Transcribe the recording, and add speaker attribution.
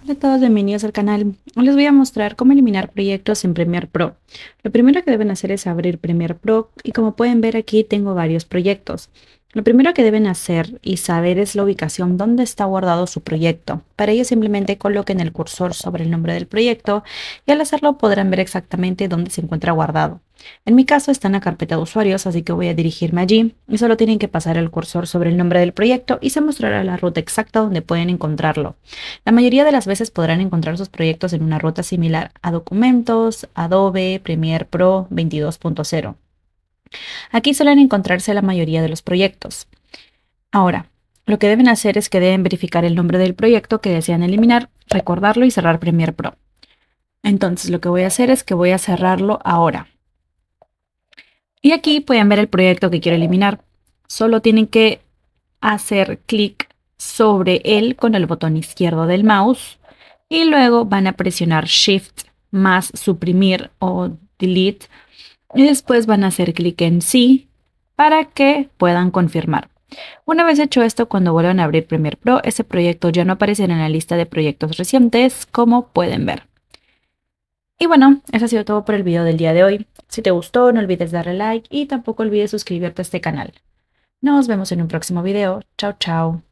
Speaker 1: Hola a todos, bienvenidos al canal. Hoy les voy a mostrar cómo eliminar proyectos en Premiere Pro. Lo primero que deben hacer es abrir Premiere Pro y como pueden ver aquí tengo varios proyectos. Lo primero que deben hacer y saber es la ubicación donde está guardado su proyecto. Para ello simplemente coloquen el cursor sobre el nombre del proyecto y al hacerlo podrán ver exactamente dónde se encuentra guardado. En mi caso está en la carpeta de usuarios, así que voy a dirigirme allí y solo tienen que pasar el cursor sobre el nombre del proyecto y se mostrará la ruta exacta donde pueden encontrarlo. La mayoría de las veces podrán encontrar sus proyectos en una ruta similar a Documentos, Adobe, Premiere Pro 22.0. Aquí suelen encontrarse la mayoría de los proyectos. Ahora, lo que deben hacer es que deben verificar el nombre del proyecto que desean eliminar, recordarlo y cerrar Premiere Pro. Entonces, lo que voy a hacer es que voy a cerrarlo ahora. Y aquí pueden ver el proyecto que quiero eliminar. Solo tienen que hacer clic sobre él con el botón izquierdo del mouse y luego van a presionar Shift más suprimir o delete y después van a hacer clic en sí para que puedan confirmar. Una vez hecho esto, cuando vuelvan a abrir Premiere Pro, ese proyecto ya no aparecerá en la lista de proyectos recientes, como pueden ver. Y bueno, eso ha sido todo por el video del día de hoy. Si te gustó, no olvides darle like y tampoco olvides suscribirte a este canal. Nos vemos en un próximo video. Chao, chao.